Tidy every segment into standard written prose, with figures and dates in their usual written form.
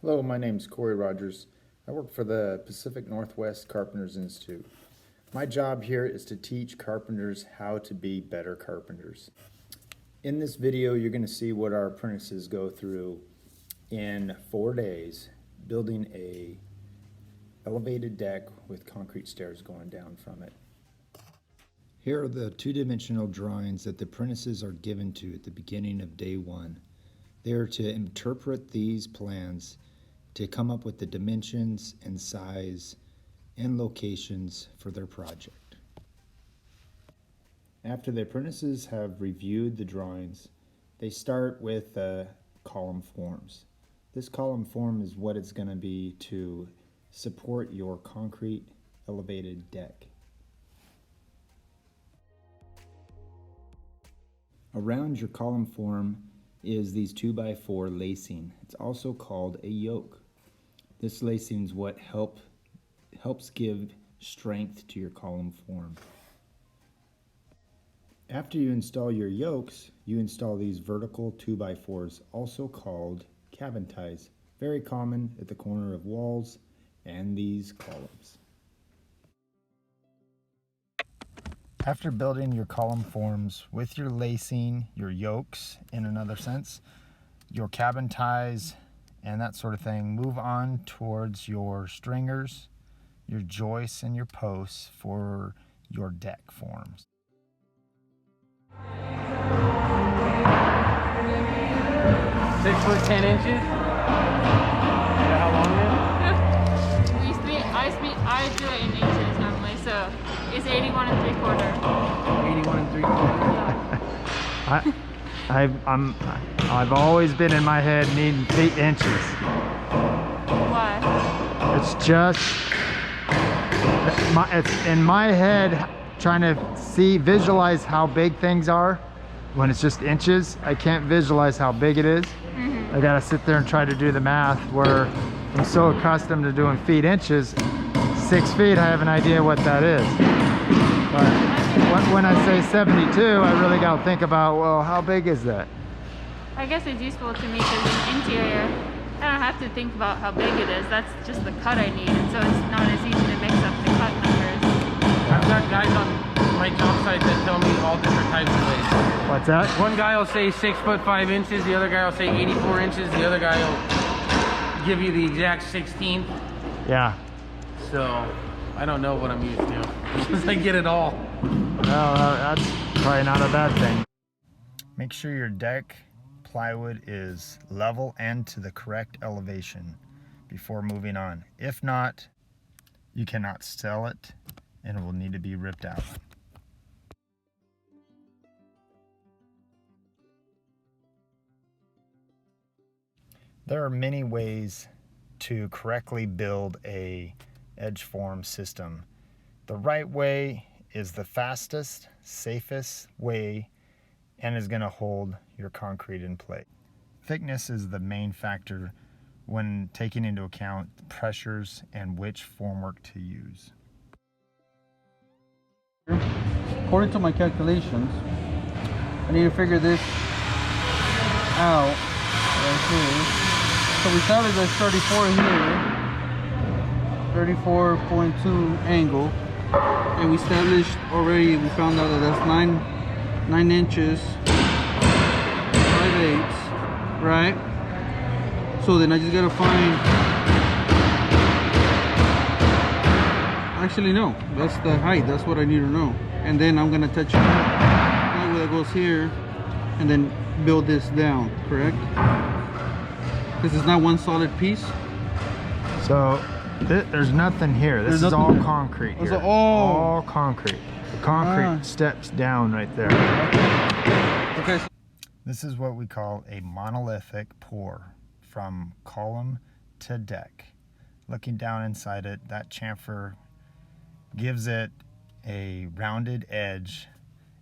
Hello, my name's Corey Rogers. I work for the Pacific Northwest Carpenters Institute. My job here is to teach carpenters how to be better carpenters. In this video, you're going to see what our apprentices go through in 4 days building a elevated deck with concrete stairs going down from it. Here are the two-dimensional drawings that the apprentices are given to at the beginning of day one. They are to interpret these plans to come up with the dimensions and size and locations for their project. After the apprentices have reviewed the drawings, they start with column forms. This column form is what it's going to be to support your concrete elevated deck. Around your column form is these 2x4 lacing. It's also called a yoke. This lacing is what helps give strength to your column form. After you install your yokes, you install these vertical 2x4s, also called cabin ties. Very common at the corner of walls and these columns. After building your column forms with your lacing, your yokes in another sense, your cabin ties, and that sort of thing, move on towards your stringers, your joists, and your posts for your deck forms. 6 foot 10 inches? Is that how long it is? I do it in inches normally, so it's 81 3/4. 81 3/4? I've always been in my head needing feet inches. Why? It's just it's in my head trying to visualize how big things are. When it's just inches, I can't visualize how big it is. I gotta sit there and try to do the math, where I'm so accustomed to doing feet inches. 6 feet, I have an idea what that is. But when I say 72, I really gotta think about, well, how big is that? I guess it's useful to me because in interior, I don't have to think about how big it is. That's just the cut I need, and so it's not as easy to mix up the cut numbers. I've got guys on my job site that tell me all different types of ways. What's that? One guy will say 6 foot 5 inches, the other guy will say 84 inches, the other guy will give you the exact 16th. Yeah. So, I don't know what I'm used to, because I get it all. Well, that's probably not a bad thing. Make sure your deck plywood is level and to the correct elevation before moving on. If not, you cannot sell it and it will need to be ripped out. There are many ways to correctly build a edge form system. The right way is the fastest, safest way and is going to hold your concrete in place. Thickness is the main factor when taking into account the pressures and which formwork to use. According to my calculations, I need to figure this out right here. So we started at 34 here, 34.2 angle, and we established already, we found out that that's 9 inches, 5/8, right? So then I just gotta find, actually no, that's the height, that's what I need to know. And then I'm gonna touch it right where that goes here, and then build this down, correct? This is not one solid piece. So there's nothing here. This is all concrete here. All concrete. The concrete steps down right there. Okay. This is what we call a monolithic pour from column to deck. Looking down inside it, that chamfer gives it a rounded edge,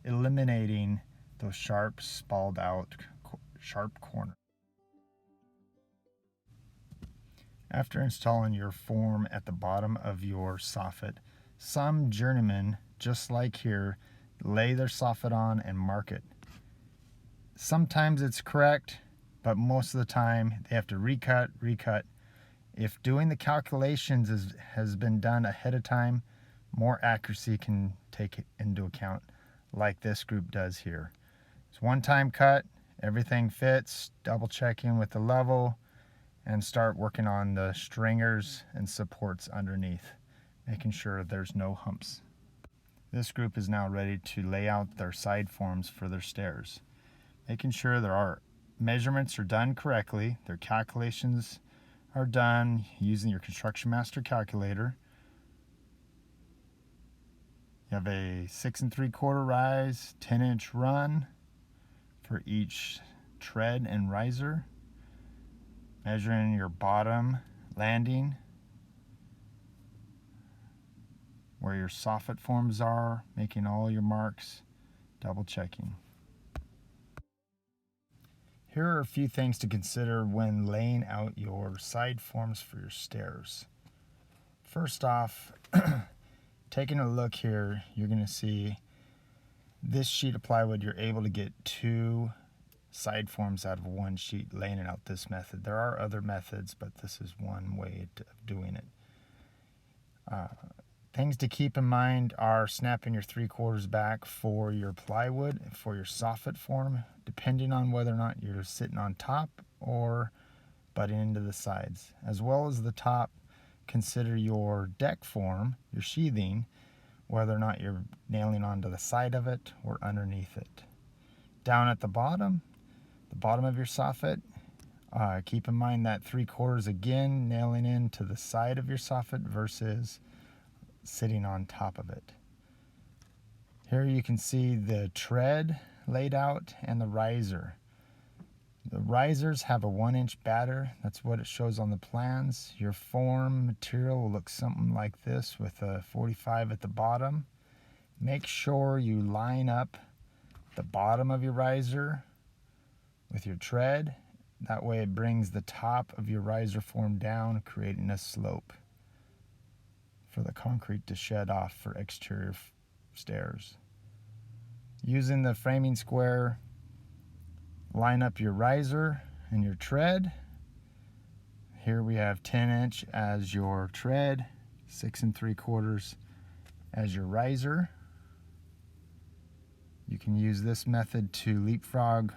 eliminating those sharp, spalled out, sharp corners. After installing your form at the bottom of your soffit, some journeymen, just like here, lay their soffit on and mark it. Sometimes it's correct, but most of the time they have to recut, If doing the calculations has been done ahead of time, more accuracy can take it into account, like this group does here. It's one-time cut, everything fits, double checking with the level, and start working on the stringers and supports underneath, making sure there's no humps. This group is now ready to lay out their side forms for their stairs, making sure their measurements are done correctly, their calculations are done using your Construction Master calculator. You have a 6 3/4 rise, 10-inch run for each tread and riser. Measuring your bottom landing, where your soffit forms are, making all your marks, double checking. Here are a few things to consider when laying out your side forms for your stairs. First off, taking a look here, you're going to see this sheet of plywood, you're able to get 2 side forms out of one sheet laying it out this method. There are other methods, but this is one way of doing it. Things to keep in mind are snapping your 3/4 back for your plywood, for your soffit form, depending on whether or not you're sitting on top or butting into the sides. As well as the top, consider your deck form, your sheathing, whether or not you're nailing onto the side of it or underneath it. Down at the bottom of your soffit, keep in mind that 3/4 again, nailing into the side of your soffit versus sitting on top of it. Here you can see the tread laid out and the riser. The risers have a 1-inch batter. That's what it shows on the plans. Your form material will look something like this with a 45 at the bottom. Make sure you line up the bottom of your riser with your tread. That way it brings the top of your riser form down, creating a slope for the concrete to shed off for exterior stairs. Using the framing square, line up your riser and your tread. Here we have 10-inch as your tread, 6 3/4 as your riser. You can use this method to leapfrog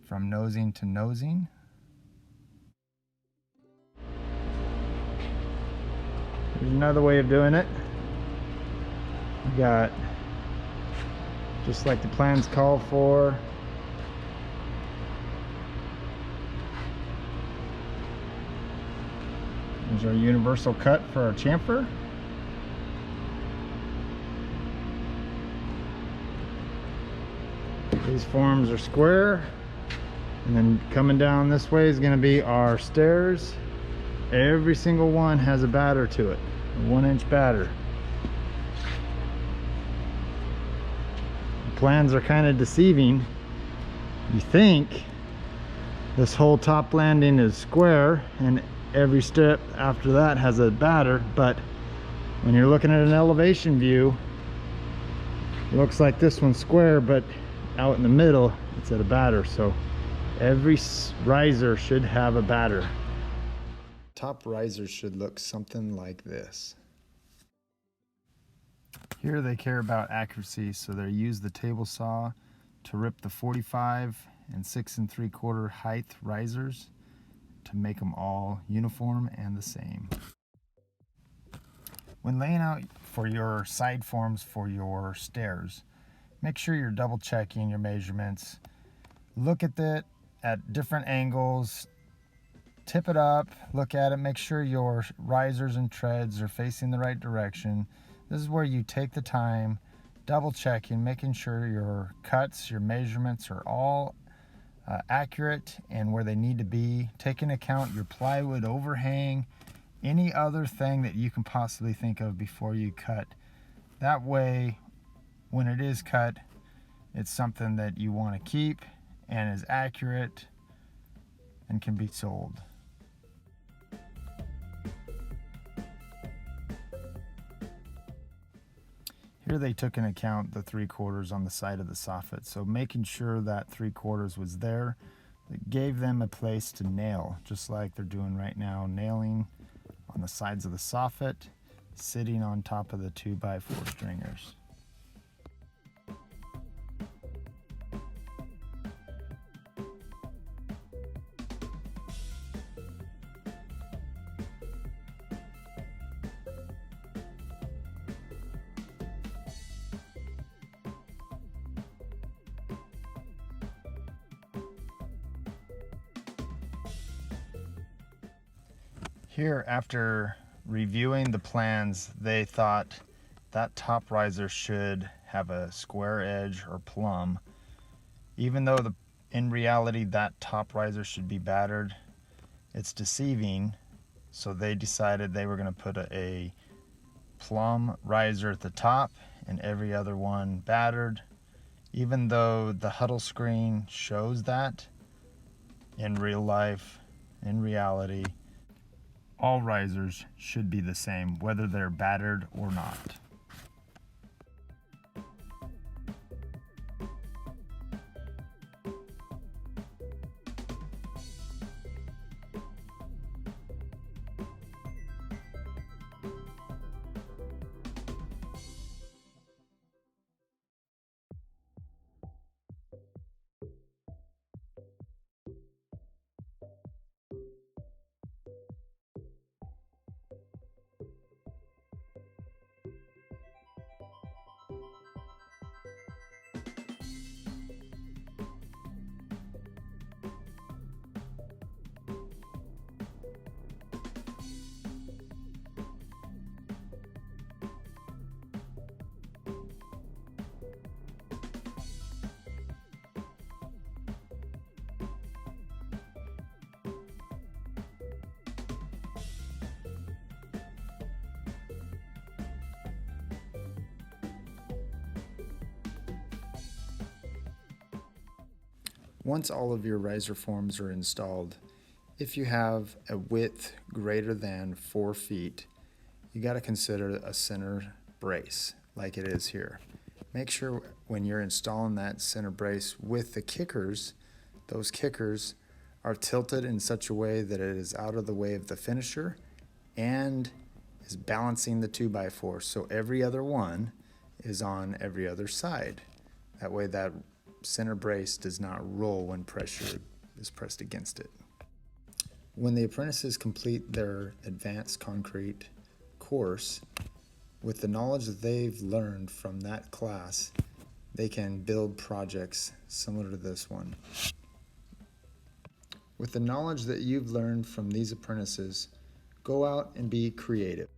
from nosing to nosing. Here's another way of doing it. You got, just like the plans call for, there's our universal cut for our chamfer. These forms are square, and then coming down this way is going to be our stairs. Every single one has a batter to it, a 1-inch batter. The plans are kind of deceiving. You think this whole top landing is square and every step after that has a batter, but when you're looking at an elevation view, it looks like this one's square, but out in the middle it's at a batter. So every riser should have a batter. Top risers should look something like this. Here they care about accuracy, so they use the table saw to rip the 45 and 6 3/4 height risers to make them all uniform and the same. When laying out for your side forms for your stairs, make sure you're double checking your measurements. Look at it at different angles. Tip it up, look at it, make sure your risers and treads are facing the right direction. This is where you take the time, double checking, making sure your cuts, your measurements are all accurate and where they need to be. Take into account your plywood overhang, any other thing that you can possibly think of before you cut. That way, when it is cut, it's something that you want to keep and is accurate and can be sold. Here they took into account the 3/4 on the side of the soffit, so making sure that 3/4 was there that gave them a place to nail, just like they're doing right now, nailing on the sides of the soffit, sitting on top of the 2x4 stringers. Here, after reviewing the plans, they thought that top riser should have a square edge or plumb. Even though in reality that top riser should be battered, it's deceiving, so they decided they were going to put a plumb riser at the top and every other one battered. Even though the huddle screen shows that, in real life, in reality, all risers should be the same, whether they're battered or not. Once all of your riser forms are installed, if you have a width greater than 4 feet, you got to consider a center brace like it is here. Make sure when you're installing that center brace with the kickers, those kickers are tilted in such a way that it is out of the way of the finisher and is balancing the 2x4, so every other one is on every other side. That way that center brace does not roll when pressure is pressed against it. When the apprentices complete their advanced concrete course, with the knowledge that they've learned from that class, they can build projects similar to this one. With the knowledge that you've learned from these apprentices, go out and be creative.